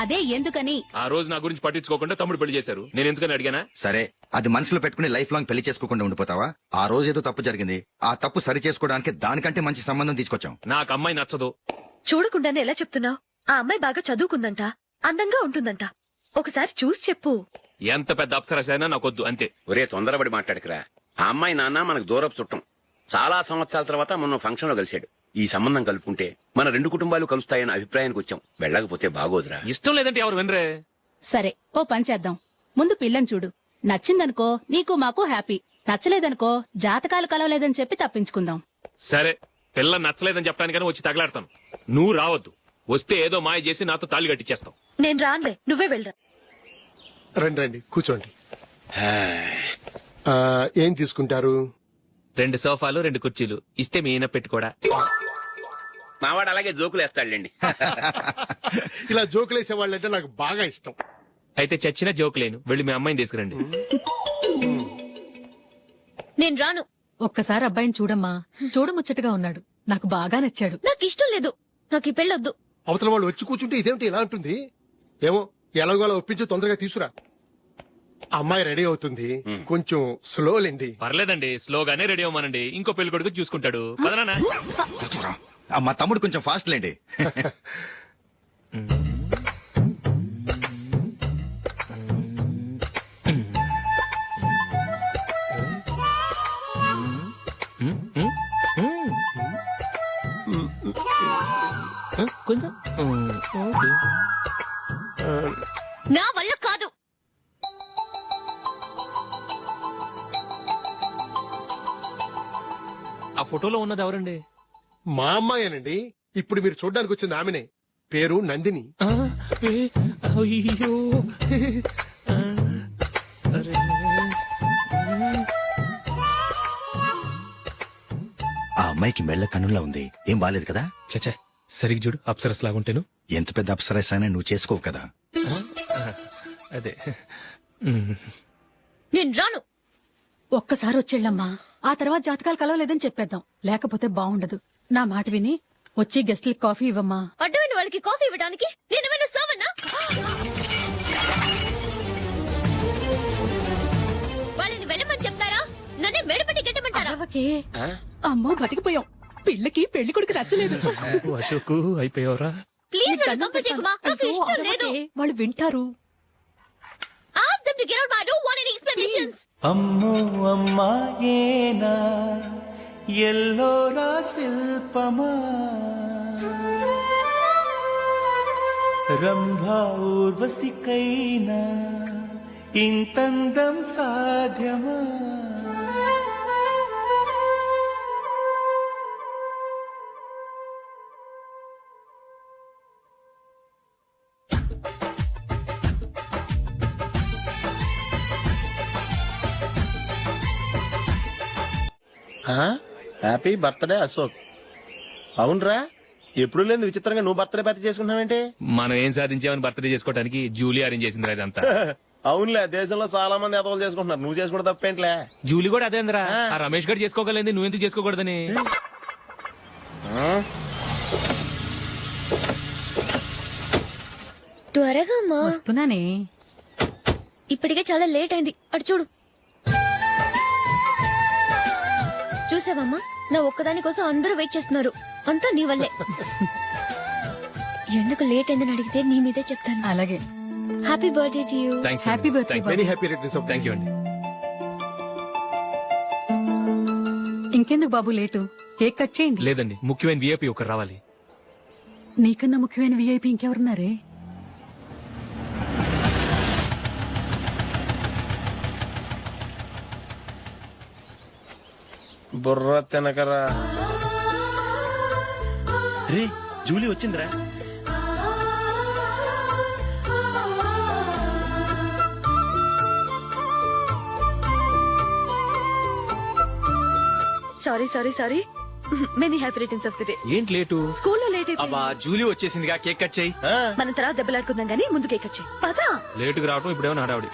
అదే ఎందుకని. ఆ రోజు నా గురించి పట్టించుకోకుండా తమ్ముడు పెళ్లి చేశారు. నేను ఎందుకని అడిగానా? సరే, అది మనసులో పెట్టుకుని లైఫ్ లాంగ్ పెళ్లి చేసుకోకుండా ఉండిపోతావా? ఆ రోజు ఏదో తప్పు జరిగింది, ఆ తప్పు సరి చేసుకోవడానికి దానికంటే మంచి సంబంధం తీసుకొచ్చాం. నాకు అమ్మాయి నచ్చదు. చూడకుండానే ఎలా చెప్తున్నావు? ఆ అమ్మాయి బాగా చదువుకుందంట, అందంగా ఉంటుందంట. ఒకసారి చూసి చెప్పు. ఎంత పెద్ద అప్సరసైనా నాకొద్దు, అంతే. ఒరే తొందరపడి మాట్లాడకురా. ఆ అమ్మాయి నాన్న మనకు దూరపు చుట్టం. చాలా సంవత్సరాల తర్వాత మొన్న ఫంక్షన్ లో కలిశాడు. ఈ సంబంధం కలుపుకుంటే మన రెండు కుటుంబాలు కలుస్తాయన్న అభిప్రాయానికి వచ్చాం. వెళ్ళకపోతే బాగోదురా. ఇష్టం లేదంటే ఎవరు వినరే. సరే, ఓ పని చేద్దాం. ముందు పిల్లని చూడు. నచ్చిందనుకో నీకు మాకు హ్యాపీ. నచ్చలేదనుకో జాతకాలు కలవలేదని చెప్పి తప్పించుకుందాం. సరే, పిల్ల నచ్చలేదని చెప్పడానికని వచ్చి తగలాడతాను. నువ్వు రావద్దు. వస్తే ఏదో మాయ చేసి నాతో తాళి కట్టించేస్తావు. నేను రానులే, నువ్వే వెళ్ళరా. రండి రండి, కూర్చోండి. ఏం తీసుకుంటారు? 2 సోఫాలు 2 కుర్చీలు ఇస్తే మీ ఈయన పెట్టుకోడా. మావాడు అలాగే జోకులు వేస్తాడులేండి. ఇలా జోకులేసే వాళ్ళంటే నాకు బాగా ఇష్టం. అయితే చచ్చిన జోక్ లేను. వెళ్ళి మీ అమ్మాయిని తీసుకురండి. నేను రాను. ఒక్కసారి అబ్బాయిని చూడమ్మా. చూడముచ్చటగా ఉన్నాడు. నాకు బాగా నచ్చాడు. నాకు ఇష్టం లేదు. నాకు ఈ పెళ్ళొద్దు. అవతల వాళ్ళు వచ్చి కూర్చుంటే ఇదేమిటి ఇలా ఉంటుంది? ఏమో ఎలాగోలా ఒప్పించి తొందరగా తీసురా. అమ్మాయి రెడీ అవుతుంది, కొంచెం స్లో లేండి. పర్లేదండి, స్లోగానే రెడీ అవ్వమనండి. ఇంకో పెళ్లి కొడుకు చూసుకుంటాడు. పదనా. కూర్చోరా. మా తమ్ముడు కొంచెం ఫాస్ట్ లేండి. కొంచెం నా వల్ల కాదు. ఆ ఫోటోలో ఉన్నది ఎవరండి? మా అమ్మాయేనండి. ఇప్పుడు మీరు చూడ్డానికి వచ్చింది ఆమెనే. పేరు నందిని. అయ్యో, ఆ అమ్మాయికి మెళ్ళ కన్నులా ఉంది. ఏం బాలేదు కదా? చచ్చా, సరిగ్గా చూడు. అప్సరస్ లాగుంటేను. ఎంత పెద్ద అప్సరస్ అయినా నువ్వు చేసుకోవు కదా. అదే. నేను రాను. ఒక్కసారి వచ్చేళ్ళమ్మా. ఆ తర్వాత జాతకాలు కలవలేదని చెప్పేద్దాం. లేకపోతే బాగుండదు. నా మాట విని వచ్చి గెస్ట్లకి కాఫీ ఇవ్వమ్మా. అడ్డమైన వాళ్ళకి కాఫీ ఇవ్వడానికి నేనేమైనా సోమన్నా? వాళ్ళని వెళ్ళమని చెప్తారా? నన్నే మేడపట్టి గెట్టమంటారా? అరవకే. అమ్మో బతికిపోయాం. పిల్లకి పెళ్లి కొడుకు నచ్చలేదు. అశోక్ అయిపోయావరా. ప్లీజ్ నన్ను పంపించేకుమా. నాకు ఇష్టం లేదు. వాళ్ళు వింటారు. Ask them to get out. I don't want any explanations. అమ్మో అమ్మాయేనా ఎల్లోరా శిల్పమా రంభా ఊర్వశికైనా ఇంతందం సాధ్యమా? Happy birthday Ashok. అవునరా, ఎప్పుడు లేదు విచిత్రంగా నువ్వు బర్త్డే పార్టీ చేసుకుంటున్నావేంటి? మనం ఏం సాధించామని బర్త్డే చేసుకోవడానికి జూలీ అరేంజ్ చేసిందిరా ఇదంతా. అవునులే, దేశంలో చాలా మంది ఎదవలు చేసుకుంటున్నారు. నువ్వు చేసుకుంటే తప్పేంట్లే. జూలీ కూడా అదేంద్రా. ఆ రమేష్ గారు చేసుకోగలేదు, నువ్వెందుకు చేసుకోకూడదని. త్వరగా అమ్మా. వస్తున్నానే. ఇప్పటికే చాలా లేట్ అయింది. అటు చూడు. చూసావమ్మా, నా ఒక్కదాని కోసం అందరూ వెయిట్ చేస్తున్నారు. అంతా నీ వల్లే. ఎందుకు లేట్ అయిందని అడిగితే నీ మీదే చెప్తాను. అలాగే. Happy birthday to you. Happy birthday. Very happy returns of. Thank you అండి. ఇంకెందుకు బాబు లేటు? కేక్ కట్ చేయండి. లేదండి, ముఖ్యమైన విఐపి ఒకరు రావాలి. నీకన్నా ముఖ్యమైన విఐపి ఇంకెవరున్నారే? బుర్ర తినకరా. రే జూలీ వచ్చిందిరా. Sorry many happy returns of the day. ఏంటి లేటు? స్కూల్లో లేట్ అబ్బా జూలీ వచ్చేసిందిగా, కేక్ కట్ చేయి. మనం తర్వాత దెబ్బలాడుకుందాం గానీ ముందు కేక్ వచ్చాయి. పదా లేటుగా రావటం ఇప్పుడేమో హడావుడి.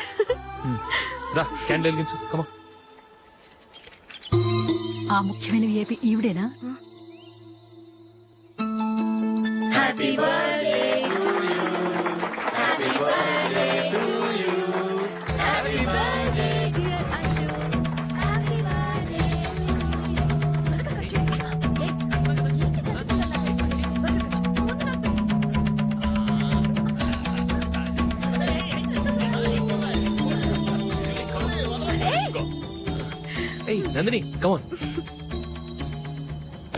రా, క్యాండిల్ వెలిగించు. కమా. ఆ ముఖ్యమైన విఐపి ఈవిడేనా? హ్యాపీ బర్త్డే ఏయ్ నందిని కమాన్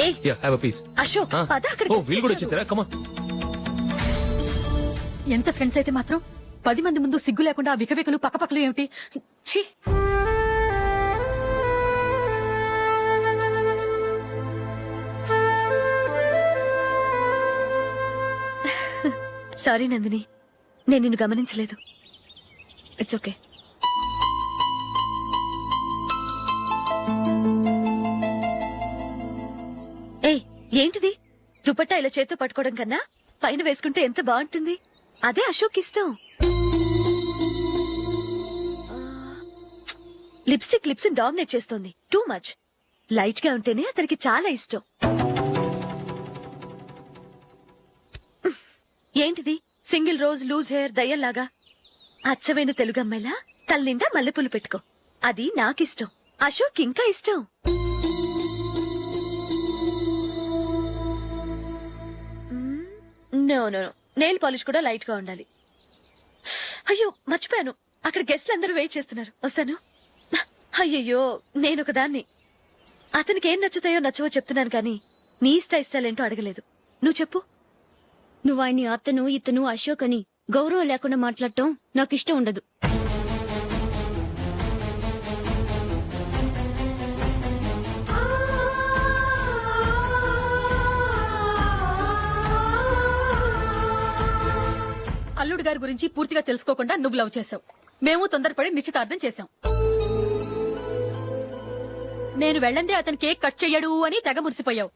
ఏ హ్యావ్ అ పీస్ అశోక్ పద అక్కడ ఓ వీళ్ళు కూడా వచ్చేసారా కమాన్. ఎంత ఫ్రెండ్స్ అయితే మాత్రం 10 మంది ముందు సిగ్గు లేకుండా ఆ వికవికలు పక్కపక్కలు ఏమిటి ఛీ! సారీ నందిని, నేను నిన్ను గమనించలేదు. It's okay. ఏయ్ ఏంటిది? దుపట్టా ఇలా చేత్తో పట్టుకోవడం కన్నా పైన వేసుకుంటే ఎంత బాగుంటుంది. అదే అశోక్ ఇష్టం. లిప్స్టిక్ లిప్స్ డామినేట్ చేస్తోంది. Too much. లైట్ గా ఉంటేనే అతనికి చాలా ఇష్టం. ఏంటిది? సింగిల్ రోజ్ లూజ్ హెయిర్ దయ్యంలాగా. అచ్చమైన తెలుగు అమ్మాయిలా తల్లిండా మల్లెపూలు పెట్టుకో. అది నాకిష్టం. అశోక్ ఇంకా ఇష్టం. No no no, nail polish కూడా లైట్ గా ఉండాలి. అయ్యో మర్చిపోయాను, అక్కడ గెస్ట్లు అందరూ వెయిట్ చేస్తున్నారు. వస్తాను. అయ్యయ్యో నేనొక దాన్ని. అతనికి ఏం నచ్చుతాయో నచ్చవో చెప్తున్నాను కానీ నీ ఇష్టాలేంటో అడగలేదు. నువ్వు చెప్పు. నువ్వు ఆయన్ని అతను ఇతను అశోక్ అని గౌరవం లేకుండా మాట్లాడటం నాకు ఇష్టం ఉండదు. అల్లుడు గారి గురించి పూర్తిగా తెలుసుకోకుండా నువ్వు లవ్ చేసావు. మేము తొందరపడి నిశ్చితార్థం చేశాం. నేను వెళ్ళందే అతను కేక్ కట్ చెయ్యడు అని తెగ మురిసిపోయావు.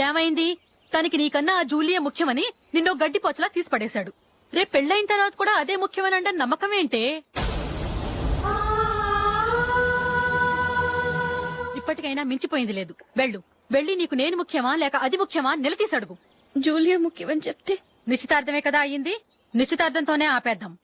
ఏమైంది? తనకి నీకన్నా ఆ జూలియే ముఖ్యమని నిన్నో గడ్డి పోచలా తీసి పడేశాడు. రేపు పెళ్ళైన తర్వాత కూడా అదే ముఖ్యమని అంటే నమ్మకం ఏంటే? ఇప్పటికైనా మించిపోయింది లేదు. వెళ్ళి నీకు నేను ముఖ్యమా లేక అది ముఖ్యమా నిలదీసి అడుగు. జూలియా ముఖ్యమని చెప్తే నిశ్చితార్థమే కదా అయ్యింది. నిశ్చితార్థంతోనే ఆపేద్దాం.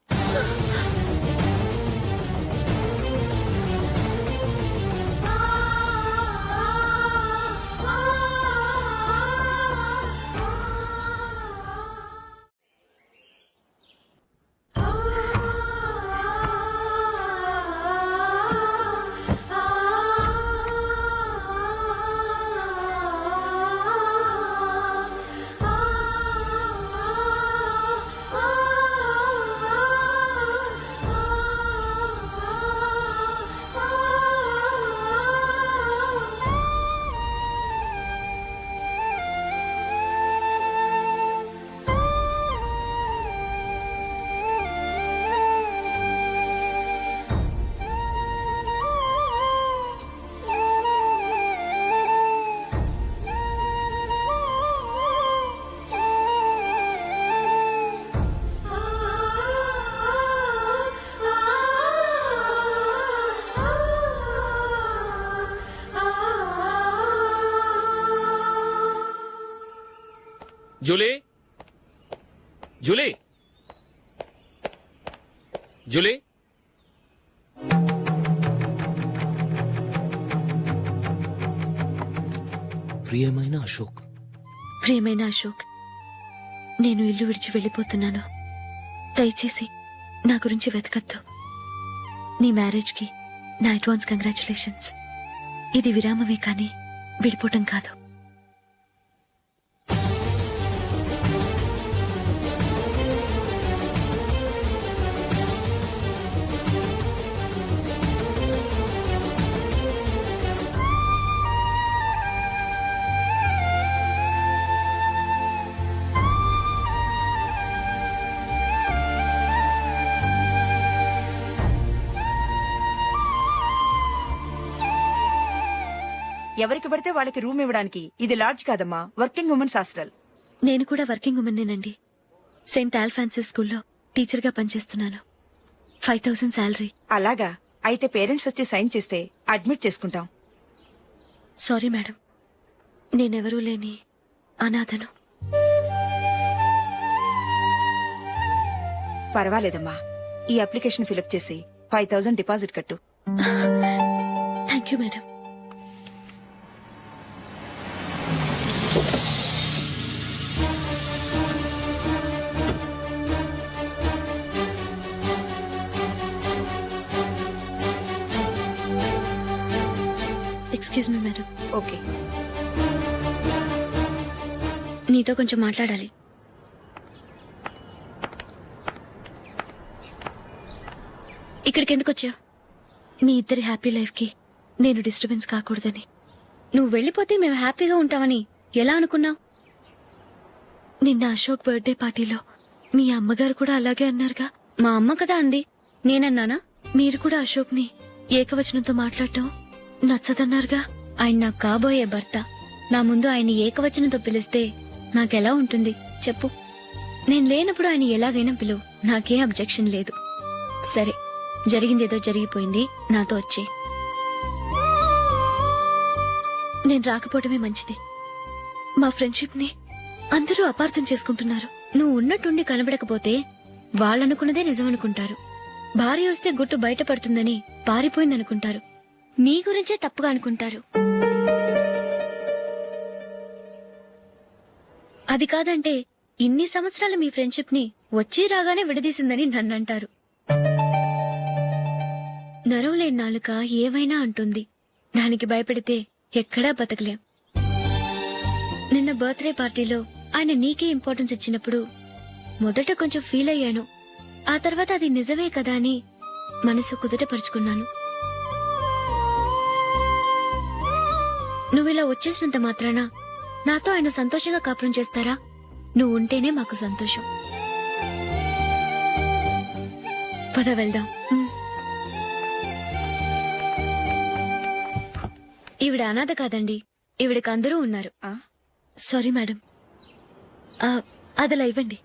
జూలీ జూలీ జూలీ ప్రియమైన అశోక్. ప్రియమైన అశోక్, నేను ఇల్లు విడిచి వెళ్ళిపోతున్నాను. దయచేసి నా గురించి వెతకద్దు. నీ మ్యారేజ్ కి నా అడ్వాన్స్ కంగ్రాచులేషన్స్. ఇది విరామమే కానీ విడిపోవటం కాదు. ఎవరికి పడితే వాళ్ళకి రూమ్ ఇవ్వడానికి ఇది లాడ్జ్ కాదమ్మా, వర్కింగ్ ఉమెన్స్ హాస్టల్. నేను కూడా వర్కింగ్ ఉమెన్నేనండి. సెయింట్ ఆల్ఫాన్సెస్ స్కూల్లో టీచర్ గా పనిచేస్తున్నాను. 5000 శాలరీ. అలాగా? అయితే పేరెంట్స్ వచ్చి సైన్ చేస్తే అడ్మిట్ చేసుకుంటాం. సారీ మేడం, నేనెవరూ లేని అనాథను. పర్వాలేదమ్మా, ఈ అప్లికేషన్ ఫిలప్ చేసి 5000 డిపాజిట్ కట్టు. Thank you madam. Excuse me madam. Okay. నీతో కొంచెం మాట్లాడాలి. ఇక్కడికి ఎందుకు వచ్చావు? మీ ఇద్దరి హ్యాపీ లైఫ్ కి నేను డిస్టర్బెన్స్ కాకూడదని. నువ్వు వెళ్ళిపోతే మేము హ్యాపీగా ఉంటామని ఎలా అనుకున్నావు? నిన్న అశోక్ బర్త్డే పార్టీలో మీ అమ్మగారు కూడా అలాగే అన్నారుగా. మా అమ్మ కదా అంది, నేనన్నానా? మీరు కూడా అశోక్ ని ఏకవచనంతో మాట్లాడటం నచ్చదన్నారుగా. ఆయన నాకు కాబోయే భర్త. నా ముందు ఆయన ఏకవచనంతో పిలిస్తే నాకెలా ఉంటుంది చెప్పు? నేను లేనప్పుడు ఆయన ఎలాగైనా పిలువు, నాకే అబ్జెక్షన్ లేదు. సరే, జరిగిందేదో జరిగిపోయింది, నాతో వచ్చే. నేను రాకపోవడమే మంచిది. మా ఫ్రెండ్షిప్ ని అందరూ అపార్థం చేసుకుంటున్నారు. నువ్వు ఉన్నట్టుండి కనబడకపోతే వాళ్ళనుకున్నదే నిజమనుకుంటారు. భార్య వస్తే గుట్టు బయటపడుతుందని పారిపోయిందనుకుంటారు. నీ గురించే తప్పుగా అనుకుంటారు. అది కాదంటే ఇన్ని సంవత్సరాలు మీ ఫ్రెండ్షిప్ ని వచ్చి రాగానే విడదీసిందని నన్నంటారు. నరవలేని నాలుక ఏవైనా అంటుంది. దానికి భయపడితే ఎక్కడా బతకలేం. నిన్న బర్త్డే పార్టీలో ఆయన నీకే ఇంపార్టెన్స్ ఇచ్చినప్పుడు మొదట కొంచెం ఫీల్ అయ్యాను. ఆ తర్వాత అది నిజమే కదా అని మనసు కుదుటపరుచుకున్నాను. నువ్విలా వచ్చేసినంత మాత్రాన నాతో ఆయన సంతోషంగా కాపురం చేస్తారా? నువ్వు ఉంటేనే మాకు సంతోషం. పద వెళ్దాం. ఈవిడ అనాథ కాదండి, ఈవిడకి అందరూ ఉన్నారు. Sorry madam. అదలా ఇవ్వండి.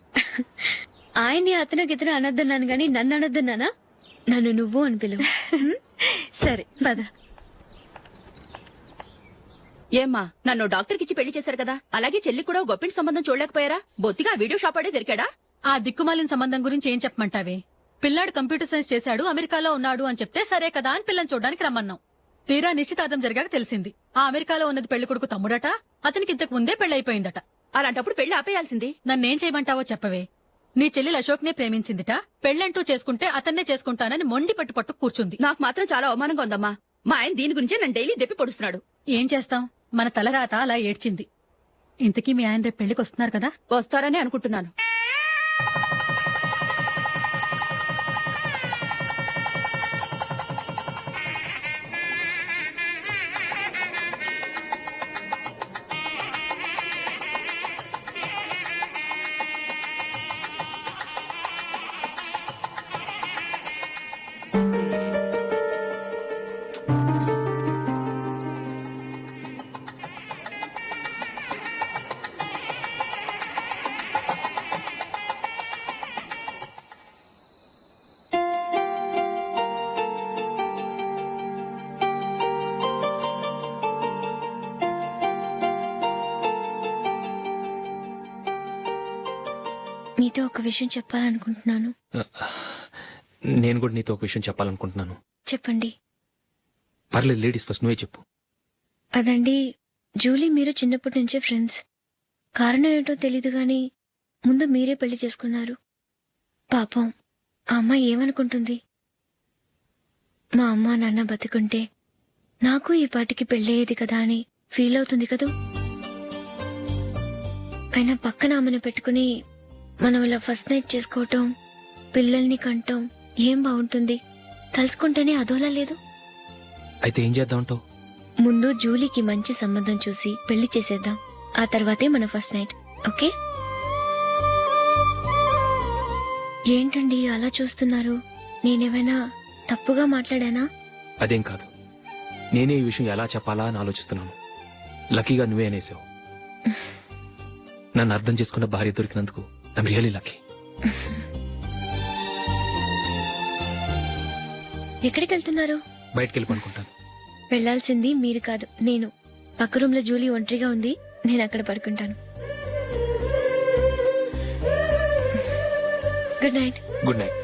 ఆయన్ని అతను గితను అనొద్దన్నాను గాని నన్ను అనొద్దన్నానా? నన్ను నువ్వు అని పిలువు. సరే పద. ఏమ్మా, నన్ను డాక్టర్ కిచ్చి పెళ్లి చేశారు కదా, అలాగే చెల్లి కూడా గొప్పింటి సంబంధం చూడలేకపోయారా? బొత్తిగా వీడియో షాప్ ఆడే దొరికాడా? ఆ దిక్కుమాలిన సంబంధం గురించి ఏం చెప్పమంటావే? పిల్లాడు కంప్యూటర్ సైన్స్ చేశాడు, అమెరికాలో ఉన్నాడు అని చెప్తే సరే కదా అని పిల్లని చూడడానికి రమ్మన్నాం. తీరా నిశ్చితార్థం జరిగాక తెలిసింది ఆ అమెరికాలో ఉన్నది పెళ్లి కొడుకు తమ్ముడట, అతనికి ఇంతకు ముందే పెళ్లయిపోయిందట. అలాంటప్పుడు పెళ్లి ఆపేయాల్సింది. నన్నేం చేయమంటావో చెప్పవే. నీ చెల్లెలు అశోక్ నే ప్రేమించిందిట, పెళ్లంటూ చేసుకుంటే అతన్నే చేసుకుంటానని మొండి పట్టు కూర్చుంది. నాకు మాత్రం చాలా అవమానంగా ఉందమ్మా. మా ఆయన దీని గురించే నన్ను డైలీ దెప్పి పొడుస్తున్నాడు. ఏం చేస్తాం, మన తలరాత అలా ఏడ్చింది. ఇంతకీ మీ ఆయన రేపు పెళ్లికి వస్తున్నారు కదా? వస్తారని అనుకుంటున్నాను. మీతో ఒక విషయం చెప్పాలనుకుంటున్నాను. నేను కూడా నీతో ఒక విషయం చెప్పాలనుకుంటున్నాను. చెప్పండి. పర్లేదు, లేడీస్ ఫస్ట్, నువ్వే చెప్పు. అదండి, జూలీ మీరు చిన్నప్పటి నుంచే ఫ్రెండ్స్. కారణం ఏంటో తెలీదు గాని ముందు మీరే పెళ్లి చేసుకున్నారు. పాపం ఆ అమ్మాయి ఏమనుకుంటుంది? మా అమ్మ నాన్న బతికుంటే నాకు ఈ పాటికి పెళ్ళయ్యేది కదా అని ఫీల్ అవుతుంది కదూ. అయినా పక్కన ఆమెను పెట్టుకుని మనం ఇలా ఫస్ట్ నైట్ చేసుకోవటం, పిల్లల్ని కంటాం ఏం బాగుంటుంది? తలుచుకుంటేనే అదోలా లేదు. అయితే ఏం చేద్దామంటావు? ముందు జూలీకి మంచి సంబంధం చూసి పెళ్లి చేసేద్దాం. ఆ తర్వాతే మన ఫస్ట్ నైట్. ఓకే? ఏంటండి అలా చూస్తున్నారు? నేనేమైనా తప్పుగా మాట్లాడానా? అదేం కాదు, నేనే ఈ విషయం ఎలా చెప్పాలా అని ఆలోచిస్తున్నాను. లక్కీగా నువ్వే అనేసావు. నన్ను అర్థం చేసుకున్న భార్య దొరికినందుకు ఐమ్ రియలీ లక్కీ. ఎక్కడికి వెళ్తున్నారు? బయటికి వెళ్ళి పడుకుంటాను. వెళ్లాల్సింది మీరు కాదు, నేను. పక్క రూమ్ లో జూలీ ఒంటరిగా ఉంది, నేను అక్కడ పడుకుంటాను. Good night. Good night.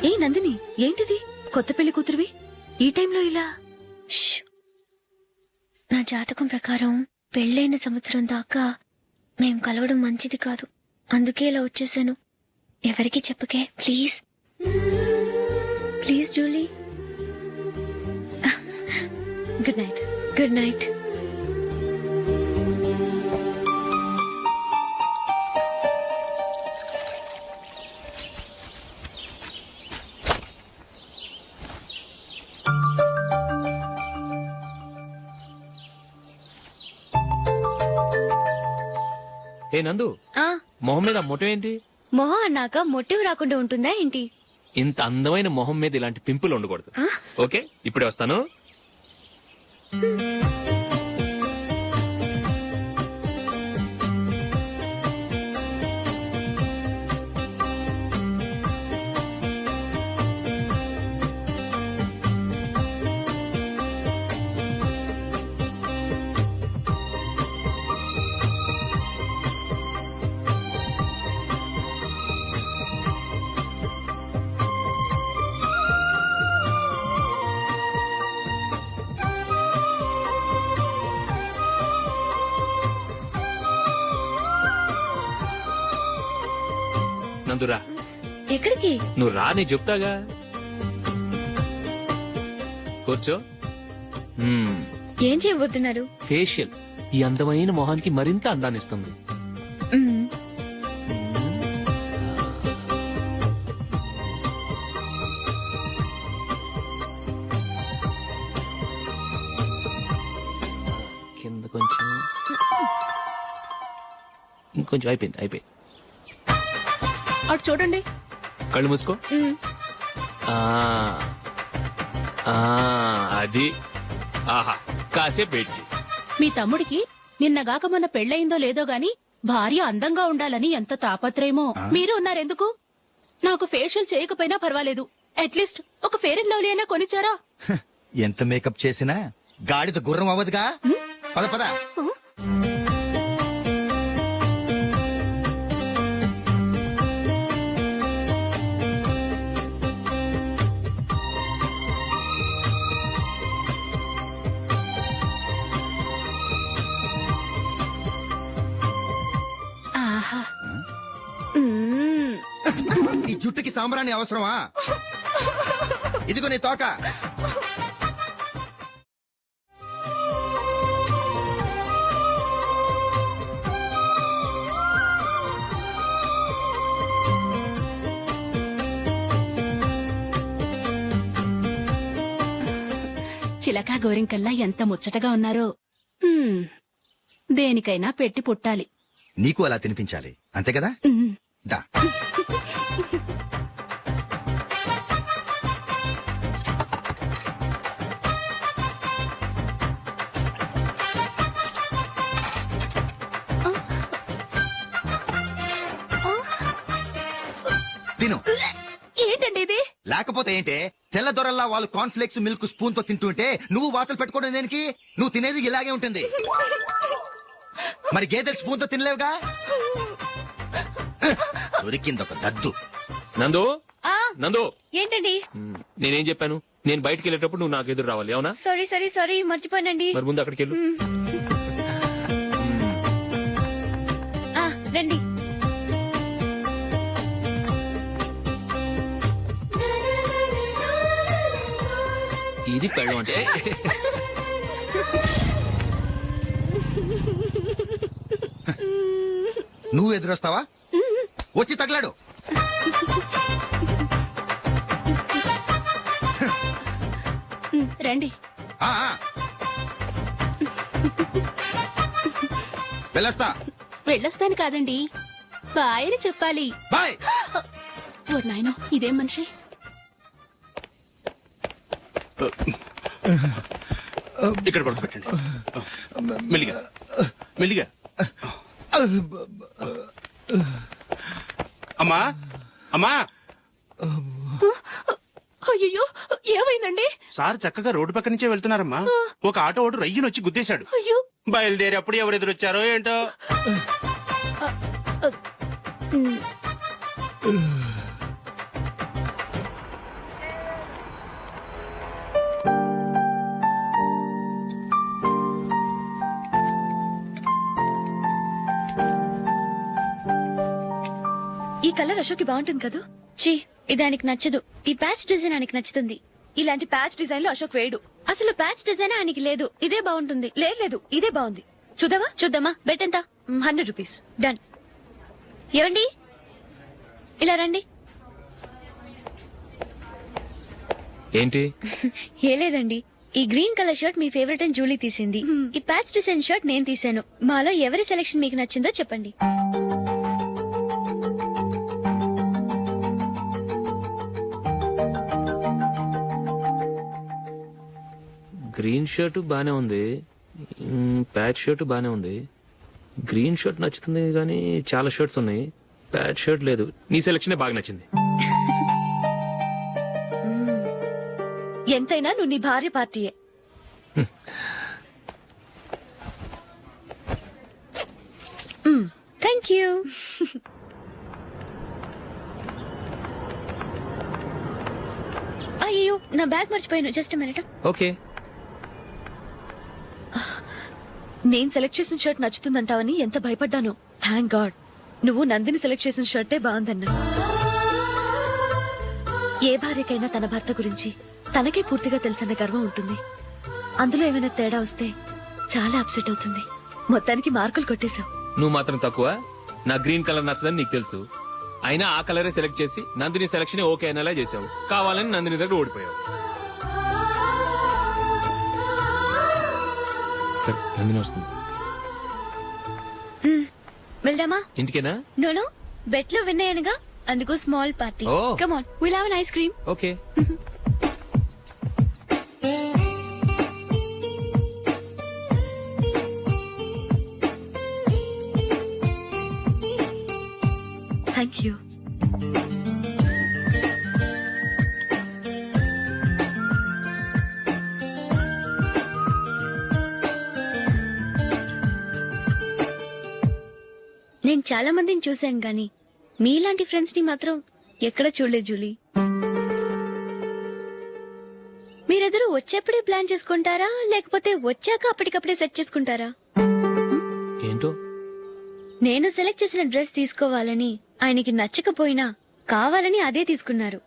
ఏ నందిని, ఏంటిది? కొత్త పెళ్లి కూతురువి ఈ టైంలో ఇలా? ష్. నా జాతకం ప్రకారం పెళ్ళైన సంవత్సరం దాకా మేం కలవడం మంచిది కాదు. అందుకే ఇలా వచ్చేసాను. ఎవరికి చెప్పకే please. Please Julie. Good night. Good night. ఏ నందు ఆ, మొహం మీద మొటం ఏంటి? మొహం అన్నాక మొటివ్ రాకుండా ఉంటుందా ఏంటి? ఇంత అందమైన మొహం మీద ఇలాంటి పింపుల్ ఉండకూడదు. ఆ? ఓకే, ఇప్పుడే వస్తాను. నందురా, ఎక్కడికి? నువ్వు రా, నేను చెప్తాగా. కూర్చో. ఏం చేయబోతున్నారు? ఫేషియల్ ఈ అందమైన మొహానికి మరింత అందాన్నిస్తుంది. మ్మ్. కింద కొంచెం, ఇంకొంచెం. అయిపోయింది. అటు చూడండి. కళ్ళు మూసుకో. మ్మ్. ఆ, ఆ, అది. ఆహా, కాసేపు వెయిట్ చెయ్. మీ తమ్ముడికి నిన్నగాక మొన్న పెళ్ళయిందో లేదో గాని భార్య అందంగా ఉండాలని ఎంత తాపత్రయమో. మీరు ఉన్నారెందుకు? నాకు ఫేషియల్ చేయకపోయినా పర్వాలేదు, అట్లీస్ట్ ఒక ఫేర్ అండ్ లవ్లీ అయినా కొనిచ్చారా? ఎంత మేకప్ చేసినా గాడిద గుర్రం అవ్వదుగా. పద పద. ఆహా. మ్మ్. ఈ జుట్టుకి సాంబ్రాణి అవసరమా? ఇదిగో నీ తోక. చిలకా గోరింకల్లా ఎంత ముచ్చటగా ఉన్నారో. దేనికైనా పెట్టి పుట్టాలి. నీకు అలా తినిపించాలి, అంతే కదా? మ్మ్. దా. తిను. ఏంటండి ఇది? లేకపోతే ఏంటే, తెల్ల దొరల్లా వాళ్ళు కాన్ఫ్లెక్స్ మిల్క్ స్పూన్ తో తింటుంటే నువ్వు వాతలు పెట్టుకోవడం దేనికి? నువ్వు తినేది ఇలాగే ఉంటుంది. మరి గేదెలు స్పూన్ తో తినలేవుగా. దొరికిందొక దద్దు. నందు, ఆ, నందు, ఏంటండి? నేనేం చెప్పాను? నేను బయటికి వెళ్ళేటప్పుడు నువ్వు నాకు ఎదురు రావాలి, అవునా? సారీ మర్చిపోయానండి. మరి ముందు అక్కడికి వెళ్ళు. ఆ, రండి. ఇది పెళ్ళం అంటే. నువ్వు ఎదురొస్తావా? వచ్చి తగలాడు. రండి. ఆ, ఆ. వెళ్ళొస్తా. వెళ్ళొస్తాను కాదండి, బాయ్ అని చెప్పాలి. బాయ్. ఓ నాయనో, ఇదేం మనిషి? ఇక్కడ పడుకోబెట్టండి. మెల్లిగా మెల్లిగా. అమ్మా అమ్మా, అయ్యో, ఏమైందండి? సార్ చక్కగా రోడ్డు పక్క నుంచే వెళ్తున్నారమ్మా. ఒక ఆటో ఓడు రయ్యనొచ్చి గుద్దేశాడు. అయ్యో. బయలుదేరి అప్పుడు ఎవరు ఎదురొచ్చారో ఏంటో. ఈ కలర్ అశోక్కి బాగుంటుంది కదా? చీ, ఇది ఆయనకి నచ్చదు. ఈ ప్యాచ్ డిజైన్ ఆయనకి నచ్చుతుంది. ఇలాంటి ప్యాచ్ డిజైన్ లో అశోక్ వేయడు. అసలు ప్యాచ్ డిజైన్ ఆయనకి లేదు. ఇదే బాగుంటుంది. లేదు ఇదే బాగుంది. చూద్దామా? చూద్దామా? బెట్ ఎంత? 100 రూపీస్. డన్. ఏవండి ఇలా రండి. ఏంటి? ఏ లేదండి, ఈ గ్రీన్ కలర్ షర్ట్ మీ ఫేవరెట్ అని జూలీ తీసింది. ఈ ప్యాచ్ డిజైన్ షర్ట్ నేను తీసాను. మాలో ఎవరి సెలెక్షన్ మీకు నచ్చిందో చెప్పండి. గ్రీన్ షర్ట్ బానే ఉంది, ప్యాచ్ షర్ట్ బానే ఉంది. గ్రీన్ షర్ట్ నచ్చుతుంది కానీ చాలా షర్ట్స్ ఉన్నాయి, ప్యాచ్ షర్ట్ లేదు. నీ సెలక్షనే బాగా నచ్చింది. ఎంతైనా నువ్వు నీ భార్య పార్టీయే. Thank you. అయ్యో నా బ్యాగ్ మర్చిపోయాను. Just minute. ఓకే. నేను సెలెక్ట్ చేసిన షర్ట్ నచ్చుతుందంటావని ఎంత భయపడ్డాను. థ్యాంక్ గాడ్ నువ్వు నందిని సెలెక్ట్ చేసిన షర్టే బాగుందన్నా. ఏ భార్యకైనా తన భర్త గురించి తనకే పూర్తిగా తెలుసన్న గర్వం ఉంటుంది. అందులో ఏమైనా తేడా వస్తే చాలా అప్సెట్ అవుతుంది. మొత్తానికి మార్కులు కొట్టేశావు. నువ్వు మాత్రం తక్కువ. నా గ్రీన్ కలర్ నచ్చదని నీకు తెలుసు, అయినా ఆ కలరే సెలెక్ట్ చేసి నందిని సెలక్షన్ ఓకే అనేలా చేసావు. కావాలని నందిని దగ్గర ఓడిపోయావు. సరే నందిని వస్తుంది. వెళ్దామా? ఇంటికేనా? నోను, బెట్ లో విన్ అయ్యానుగా, అందుకు small party. Oh. Come on, will have an ice cream. Okay. Thank you. నేను చాలా మందిని చూశాను గాని మీలాంటి ఫ్రెండ్స్ ని మాత్రం ఎక్కడ చూడలేదు జూలీ. మీరెదరూ వచ్చేప్పుడే ప్లాన్ చేసుకుంటారా లేకపోతే వచ్చాక అప్పటికప్పుడే సెట్ చేసుకుంటారా? ఏంటో నేను సెలెక్ట్ చేసిన డ్రెస్ తీసుకోవాలని ఆయనకి నచ్చకపోయినా కావాలని అదే తీసుకున్నారు.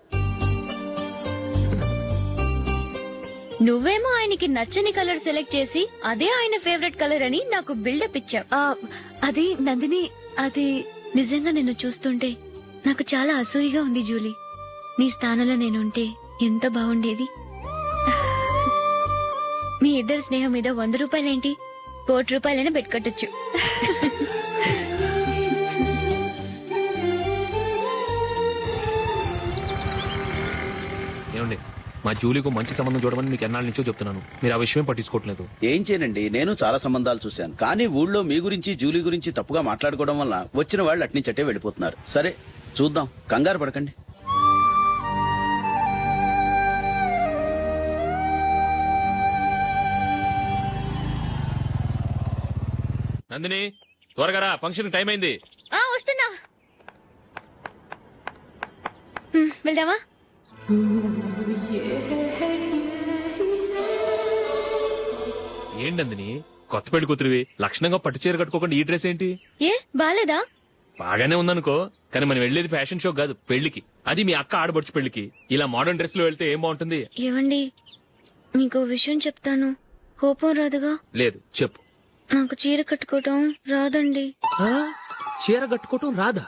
నువ్వేమో ఆయనకి నచ్చని కలర్ సెలెక్ట్ చేసి అదే ఆయన ఫేవరెట్ కలర్ అని నాకు బిల్డప్ ఇచ్చావు. అది నందిని, అది నిజంగా నిన్ను చూస్తుంటే నాకు చాలా అసూయగా ఉంది జూలీ. నీ స్థానంలో నేనుంటే ఎంత బాగుండేది. మీ ఇద్దరి స్నేహం మీద 100 రూపాయలేంటి, 1 కోటి రూపాయలైనా పెట్టుకట్టొచ్చు. ఏమండి, మా జూలీకు మంచి సంబంధం చూడమని మీకు ఎన్నాళ్ళ నుంచో చెప్తున్నాను, మీరు ఆ విషయం పట్టించుకోవట్లేదు. ఏం చేయనండి, నేను చాలా సంబంధాలు చూశాను. కానీ ఊళ్ళో మీ గురించి జూలీ గురించి తప్పుగా మాట్లాడుకోవడం వల్ల వచ్చిన వాళ్ళు అట్నుంచటే వెళ్ళిపోతున్నారు. సరే చూద్దాం, కంగారు పడకండి. నందిని త్వరగా రా, ఫంక్షన్ టైం అయింది. వస్తున్నా. వెళ్దామా? ఏంటి నందిని, కొత్త పెళ్లి కూతురివి, లక్షణంగా పట్టు చీర కట్టుకోకుండా ఈ డ్రెస్ ఏంటి? ఏ బాలేదా? బాగానే ఉందనుకో, కానీ మనం వెళ్ళేది ఫ్యాషన్ షో కాదు, పెళ్లికి. అది మీ అక్క ఆడబడుచు పెళ్లికి. ఇలా మోడర్న్ డ్రెస్ లో వెళ్తే ఏం బాగుంటుంది? ఏవండి, మీకు విషయం చెప్తాను, కోపం రాదుగా? లేదు, చెప్పు. నాకు చీర కట్టుకోవటం రాదండి. చీర కట్టుకోవటం రాదా?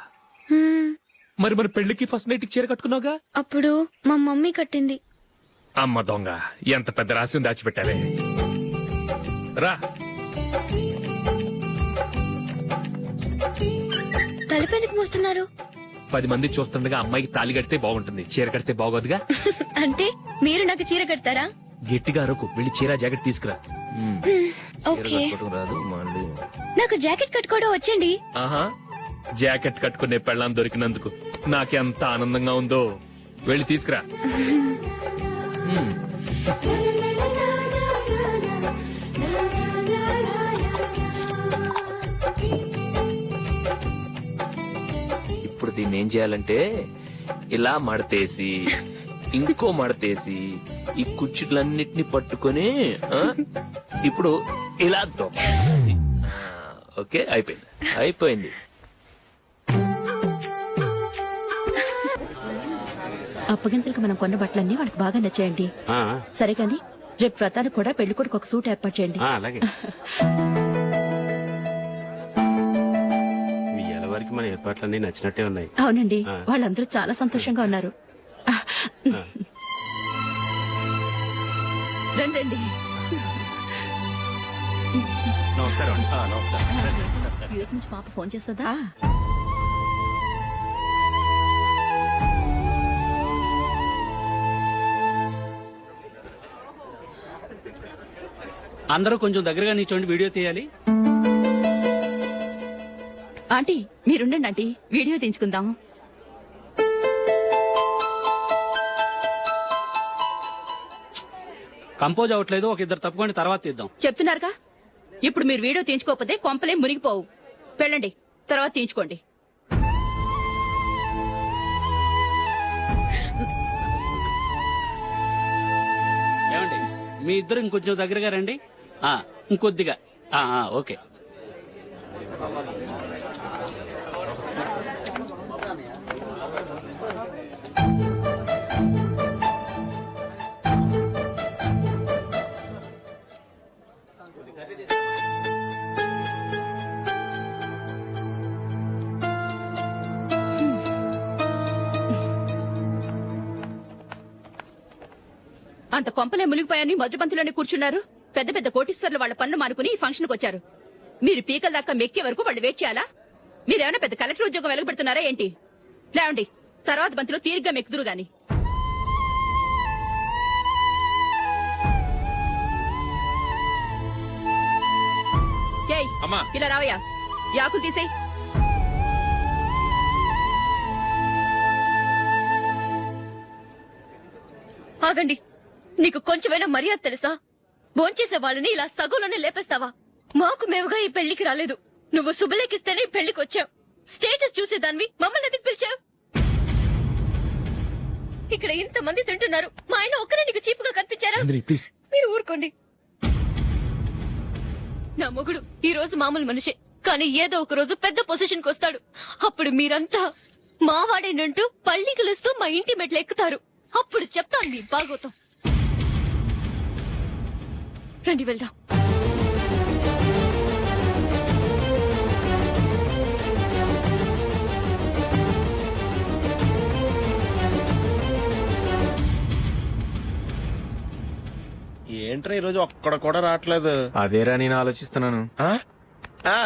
మరి మన పెళ్లికి ఫస్ట్ నైట్ చీర కట్టుకున్నావుగా? అప్పుడు మా మమ్మీ కట్టింది. అమ్మ దొంగ, ఎంత పెద్ద రహస్యం దాచిపెట్టావే. రా. తలపెందుకు మోస్తున్నారు? 10 మంది చూస్తుండగా అమ్మాయికి తాళి కడితే బాగుంటుంది, చీర కడితే బాగోదుగా. అంటే మీరు నాకు చీర కడతారా? గట్టిగా అరకు, వెళ్ళి చీర జాకెట్ తీసుకురా. చీర ఓకే. కట్టుకోవటం రాదు మళ్ళీ. నాకు జాకెట్ కట్టుకోవడం వచ్చండి. ఆహా, జాకెట్ కట్టుకునే పెళ్ళాం దొరికినందుకు నాకెంత ఆనందంగా ఉందో. వెళ్ళి తీసుకురా. ఇప్పుడు దీన్ని ఏం చేయాలంటే ఇలా మడతేసి ఇంకో మడతేసి ఈ కుర్చీలన్నిటిని పట్టుకొని ఇప్పుడు ఇలా తొక్కేయాలి. ఓకే, అయిపోయింది అయిపోయింది. అప్పగింతలకు మనం కొన్న బట్టలన్నీ వాళ్ళకి బాగా నచ్చాయండి. ఆ, సరే కానీ రేపు వ్రతానికి కూడా పెళ్లి కొడుకు ఒక సూట్ ఏర్పాటు చేయండి. ఆ, అలాగే మీ వరకు మన ఏర్పాట్లన్నీ నచ్చినట్టే ఉన్నాయి. అవునండి, ఆ. వాళ్ళందరూ చాలా సంతోషంగా ఉన్నారు. రండి రండి. నమస్కారం. యూఎస్ నుంచి పాప ఫోన్ చేస్తుందా? అందరూ కొంచెం దగ్గరగా నిల్చోండి, వీడియో తీయాలి. ఆంటీ మీరుండండి ఆంటీ, వీడియో తీయించుకుందాం. కంపోజ్ అవ్వట్లేదు, ఒక ఇద్దరు తప్పుకోండి, తర్వాత తీద్దాం. చెప్తున్నారుగా, ఇప్పుడు మీరు వీడియో తీయించుకోకపోతే కొంపలే మునిగిపోవు. వెళ్ళండి, తర్వాత తీయించుకోండి. ఏమండి, మీ ఇద్దరు ఇంకొంచెం దగ్గరగా రండి. ఇంకొద్దిగా. ఓకే. అంత కొంపలే మునిగిపోయాని మొదటి పంతిలోనే కూర్చున్నారు. పెద్ద పెద్ద కోటీశ్వర్లు వాళ్ళ పనులు మానుకుని ఈ ఫంక్షన్ కు వచ్చారు. మీరు పీకల దాకా మెక్కే వరకు వాళ్ళు వెయిట్ చేయాలా? మీరేమైనా పెద్ద కలెక్టర్ ఉద్యోగం వెలగబెడుతున్నారా ఏంటి? లేవండి, తర్వాత బంతిలో తీరిగ్గా మెక్కుదురు గాని. ఏయ్, ఇలా రావయ్యా, యాకులు తీసేయ్. ఆగండి, నీకు కొంచెమైనా మర్యాద తెలుసా? భోంచేసే వాళ్ళని ఇలా సగంలోనే లేపేస్తావా? మాకు మేముగా ఈ పెళ్లికి రాలేదు. నువ్వు శుభలేఖిస్తేనే ఈ పెళ్లికి వచ్చావు. స్టేటస్ చూసేదానివి మమ్మల్ని ఎందుకు పిలిచావు? ఇక్కడ ఇంతమంది తింటున్నారు, మా ఆయన ఒక్కరే నీకు చీపుగా కనిపించారా? మీరు ఊరుకోండి. నా మొగుడు ఈ రోజు మామూలు మనిషే, కానీ ఏదో ఒక రోజు పెద్ద పొజిషన్ కి వస్తాడు. అప్పుడు మీరంతా మావాడేనంటూ పళ్ళి కలుస్తూ మా ఇంటి మెట్లు ఎక్కుతారు. అప్పుడు చెప్తాను మీ బాగోతం. రండి వెళ్దాం. ఏంట్రా ఈరోజు ఒక్కడ కూడా రావట్లేదు? అదేరా నేను ఆలోచిస్తున్నాను. ఆ? ఆ.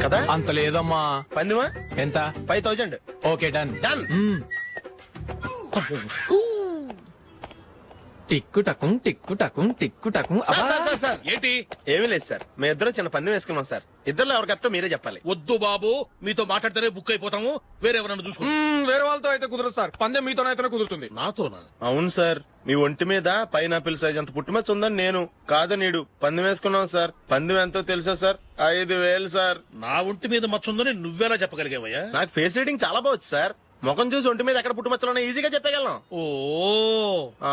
కదా అంత లేదమ్మా. పందిమా ఎంత? 5000. Okay, done. డన్. టిక్కు టకుం టిక్కు టకుం టిక్కు టకుం. సార్ ఏంటి? ఏమీ లేదు సార్, మేము ఇద్దరం చిన్న పందెం వేసుకున్నాం సార్. ఇద్దరు ఎవరు కరెక్టో మీరే చెప్పాలి. వద్దు బాబు, మీతో మాట్లాడితేనే బుక్ అయిపోతాము. వేరెవరన్నా చూసుకోండి. వేరే వాళ్ళతో అయితే కుదరదు సార్, పందెం మీతోనైతేనే కుదురుతుంది. నాతోనా? అవును సార్, మీ ఒంటి మీద పైనాపిల్ సైజ్ అంత పుట్టుమచ్చ ఉందని నేను కాదు నీడు పందెం వేసుకున్నాం సార్. పందెం ఎంతో తెలుసా సార్? 5000 సార్. నా ఒంటి మీద మచ్చ ఉందని నువ్వెలా చెప్పగలిగావయ్యా? నాకు ఫేస్ రీడింగ్ చాలా బాగుంది సార్. ముఖం చూసి ఒంటి మీద ఎక్కడ పుట్టుమచ్చలో ఈజీగా చెప్పగలం. ఓ, ఆ,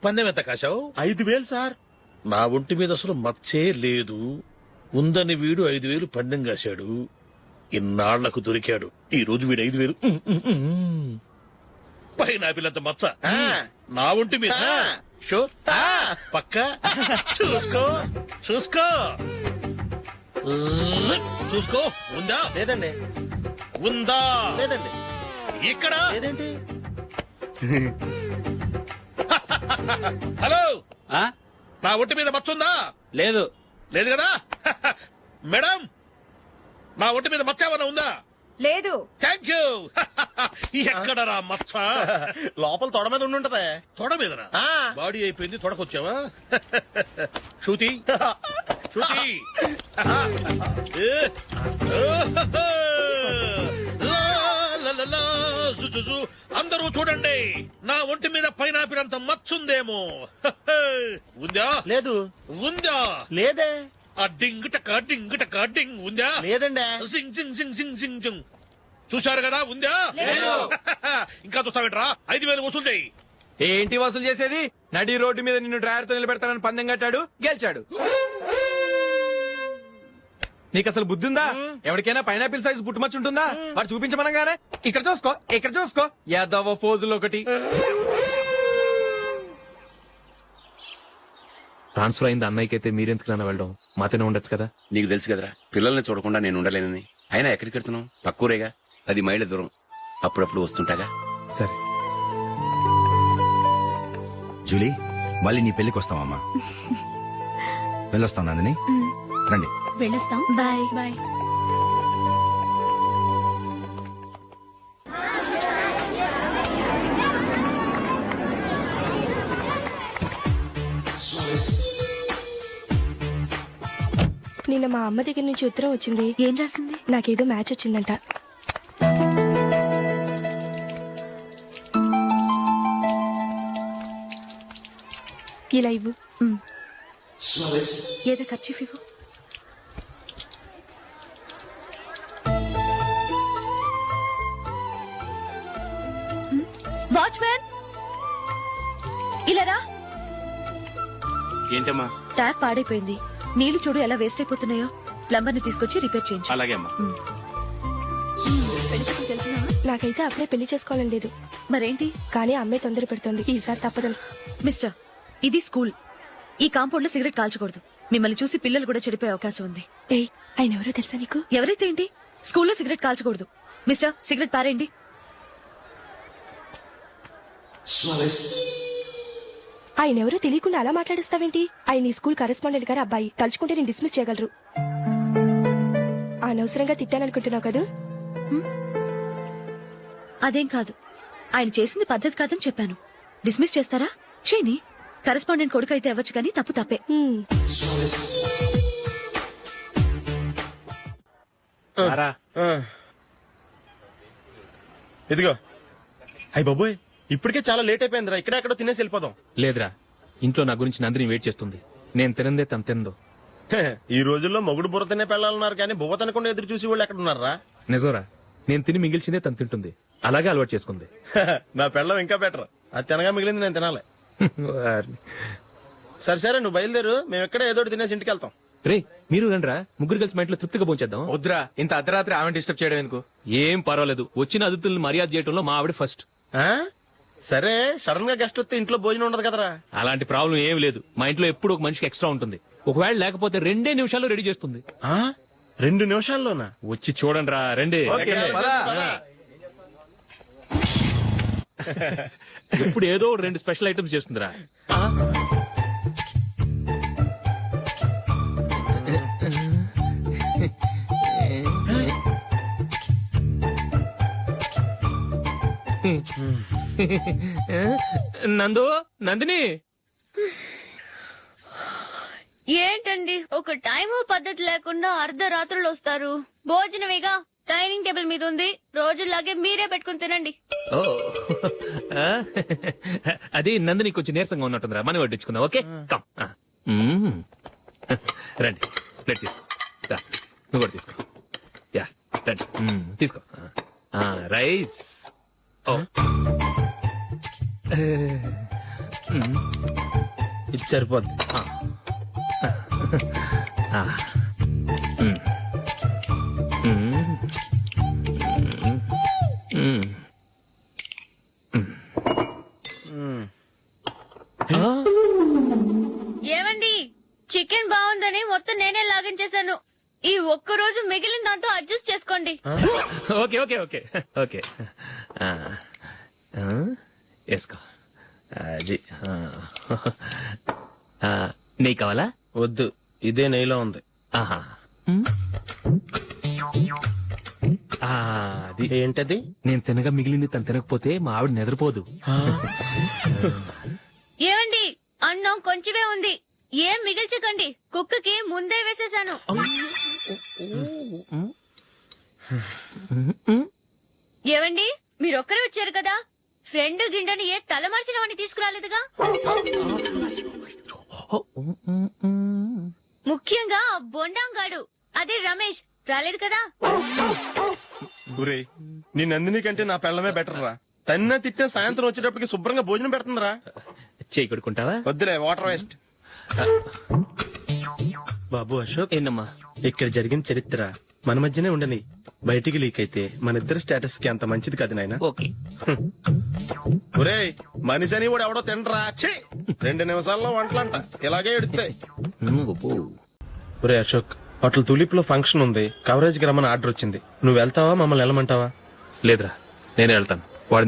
పందెం ఎంత కాశావు? 5000 సార్. నా ఒంటి మీద అసలు మచ్చే లేదు. ఉందని వీడు 5000 పందెం కాశాడు. ఇన్నాళ్లకు దొరికాడు. ఈ రోజు వీడు 5000. పైన పిల్లంత మచ్చ ఆ. నా ఒంటి మీద. ఆ. షూర్, పక్క. చూసుకో చూసుకో చూసుకో. ఉందా? లేదండి. ఉందా? లేదండి. ఇక్కడ లేదేంటి? హలో, ఆ? నా ఒంటి మీద మచ్చ ఉందా? లేదు. లేదు కదా? మేడం, నా ఒంటి మీద మచ్చ ఏమన్నా ఉందా? లేదు. Thank you. ఎక్కడరా మచ్చ? లోపల తొడ మీద ఉండుంటదే. తొడ మీదనా? ఆ. బాడీ అయిపోయింది, తొడకొచ్చావా? శృతి, శృతి. అందరూ చూడండి, నా ఒంటి మీద పైనాపిల్ అంత మచ్చుందేమో. ఉందా? లేదు. ఉందా? లేదే. ఆ డింగ్ టక డింగ్ టక డింగ్ ఉందా? లేదండి. సింగ్ సింగ్ సింగ్ సింగ్ సింగ్ సింగ్. చూశారు కదా? ఉందా? ఇంకా చూస్తావేంట్రా? 5000 వసూలు చేయి. ఏంటి వసూలు చేసేది? నడి రోడ్డు మీద నిన్ను డ్రైవర్ తో నిలబెడతానని పందెం కట్టాడు, గెలిచాడు. నీకు అసలు బుద్ధి ఉందా? ఎవరికైనా పైనాపిల్ సైజ్ పుట్టుమచ్చు ఉంటుందా? వాడు చూపించమనగానే ఇక్కడ చూసుకో, ఇక్కడ చూసుకో, యాదవ ఫోజులు ఒకటి. ట్రాన్స్ఫర్ అయింది అన్నయ్యకి అయితే మీరెందుకు నాన్న వెళ్ళడం? మాతోనే ఉండొచ్చు కదా. నీకు తెలుసు కదరా పిల్లల్ని చూడకుండా నేను ఉండలేనని. అయినా ఎక్కడికి వెళ్తున్నావు? పక్కూరేగా, 10 మైళ్ళ దూరం. అప్పుడప్పుడు వస్తుంటాగా. సరే. జూలీ మళ్ళీ నీ పెళ్లికి వస్తామమ్మా. వెళ్ళొస్తాం నందిని, రండి. వెళ్ళొస్తాం. బాయ్. బాయ్. నిన్న మా అమ్మ దగ్గర నుంచి ఉత్తరం వచ్చింది. ఏం రాసింది? నాకేదో మ్యాచ్ వచ్చిందంట. ఇలా ఇవ్వు. ఏదో ఖర్చు ఇవ్వు. వాచ్మ్యాన్ ఇలా రా. ఏంటమ్మా? ట్యాప్ పాడైపోయింది. నీళ్లు చూడు ఎలా వేస్ట్ అయిపోతున్నాయో. ప్లంబర్ ని తీసుకొచ్చి రిపేర్ చేయించు. అలాగే అమ్మా. నాకైతే అప్పుడే పెళ్లి చేసుకోవాలని లేదు. మరేంటి? కానీ అమ్మే తొందర పెడుతోంది. ఈసారి తప్పదు. మిస్టర్, ఇది స్కూల్. ఈ కాంపౌండ్ లో సిగరెట్ కాల్చకూడదు. మిమ్మల్ని చూసి పిల్లలు కూడా చెడిపోయే అవకాశం ఉంది. ఏయ్, ఆయన ఎవరో తెలుసా నీకు? ఎవరైతే ఏంటి? స్కూల్లో సిగరెట్ కాల్చకూడదు. మిస్టర్, సిగరెట్ పారేయండి. ఆయన ఎవరో తెలియకుండా అలా మాట్లాడిస్తావేంటి? ఆయన ఈ స్కూల్ కరెస్పాండెంట్ గారి అబ్బాయి. తలుచుకుంటే నేను డిస్మిస్ చేయగలరు. అనవసరంగా తిట్టాననుకుంటున్నావు కదా? అదేం కాదు. ఆయన చేసింది పద్ధతి కాదని చెప్పాను. డిస్మిస్ చేస్తారా? చేయని. కరెస్పాండెంట్ కొడుకు అయితే అవ్వచ్చు కానీ తప్పు తప్పే. ఇదిగో. అయ్య బాబోయ్, ఇప్పటికే చాలా లేట్ అయిపోయిందిరా. ఇక్కడ ఎక్కడో తినేసి వెళ్ళిపోదాం. లేదురా, ఇంట్లో నా గురించి నందిని వెయిట్ చేస్తుంది. నేను తినందే తను తిందో. ఈ రోజుల్లో మొగుడు బుర్ర తినే పెళ్ళాలన్నారు కానీ బువ్వ తినకుండా ఎదురు చూసి వాళ్ళు ఎక్కడ ఉన్నారా? నిజంరా, నేను తిని మిగిల్చిందే తను తింటుంది. అలాగే అలవాటు చేసుకుంది. నా పెళ్ళం ఇంకా బెటర్. అది తినగా మిగిలింది నేను తినాలి. సరే సరే, నువ్వు బయలుదేరు. మేము ఎక్కడ ఏదో ఒకటి తినేసి ఇంటికి వెళ్తాం. రే, మీరు రండిరా, ముగ్గురు కలిసి మా ఇంట్లో తృప్తిగా పోంచేద్దాం. వద్దురా, ఇంత అర్ధరాత్రి ఆమె డిస్టర్బ్ చేయడం ఎందుకు? ఏం పర్వాలేదు, వచ్చిన అతిథులను మర్యాద చేయడంలో మా ఆవిడ ఫస్ట్. ఆ? సరే, సడన్ గా గెస్ట్ వస్తే ఇంట్లో భోజనం ఉండదు కదరా? అలాంటి ప్రాబ్లం ఏం లేదు. మా ఇంట్లో ఎప్పుడు ఒక మనిషికి ఎక్స్ట్రా ఉంటుంది. ఒకవేళ లేకపోతే 2 నిమిషాల్లో రెడీ చేస్తుంది. 2 నిమిషాల్లోనా? వచ్చి చూడండి రా, రండి. ఎప్పుడు ఏదో 2 స్పెషల్ ఐటమ్స్ చేస్తుందిరా. నందు, నందిని. ఏంటండి ఒక టైము పద్ధతి లేకుండా అర్ధరాత్రులు వస్తారు? భోజనమేగా డైనింగ్ టేబుల్ మీద ఉంది. రోజుల్లాగే మీరే పెట్టుకుని తినండి. ఓ, అది నందిని కొంచెం నీరసంగా ఉన్నట్టుందిరా. మనం వడ్డించుకుందాం. Okay, come. రండి, ప్లేట్ తీసుకో. రా, నువ్వు కూడా తీసుకో. యా, రండి, తీసుకో. రైస్. ఓ, ఇది సరిపోద్ది. ఏమండి, చికెన్ బాగుందని మొత్తం నేనే లాగించేశాను. ఈ ఒక్క రోజు మిగిలిన దాంతో అడ్జస్ట్ చేసుకోండి. Okay okay okay okay. వేసుకో. అది నెయ్యి కావాలా? వద్దు, ఇదే నెయ్యిలో ఉంది. ఆహా, అది ఏంటది? నేను తినగా మిగిలింది తను తినకపోతే మా ఆవిడ నిద్రపోదు. ఏమండి, అన్నం కొంచెమే ఉంది. ఏం మిగిల్చకండి. కుక్కకి ముందే వేసేశాను. ఏవండి, మీరొక్కరే వచ్చారు కదా. ఫ్రెండ్ గిండెని ఏ తలమార్చిన వాడిని తీసుకురాలేదుగా. ముఖ్యంగా బొండాంగాడు, అదే రమేష్ రాలేదు కదా. గురేయ్, నీ నందిని కంటే నా పెళ్ళమే బెటర్ రా. తన్న తిట్టిన సాయంత్రం వచ్చేటప్పటికి శుభ్రంగా భోజనం పెడుతుందిరా. చేయి కొడుకుంటావా? వద్దులే, వాటర్ వేస్ట్. బాబు అశోక్ ఏంటమ్మా ఇక్కడ జరిగిన చరిత్ర మన మధ్యనే ఉండని బయటికి లీక్ అయితే మన ఇద్దరు స్టేటస్ కి అంత మంచిది కాదు నాయన. ఓకే ఒరేయ్ మనిషి అని కూడా ఎవడో తినరా ఛీ! 2 నిమిషాల్లో వంటలంట ఇలాగే ఎడుతాయి. ఒరే అశోక్, హోటల్ తులిప్ లో ఫంక్షన్ ఉంది, కవరేజ్ కి రమ్మని ఆర్డర్ వచ్చింది. నువ్వు వెళ్తావా, మమ్మల్ని వెళ్ళమంటావా? లేదురా నేనే వెళ్తాను.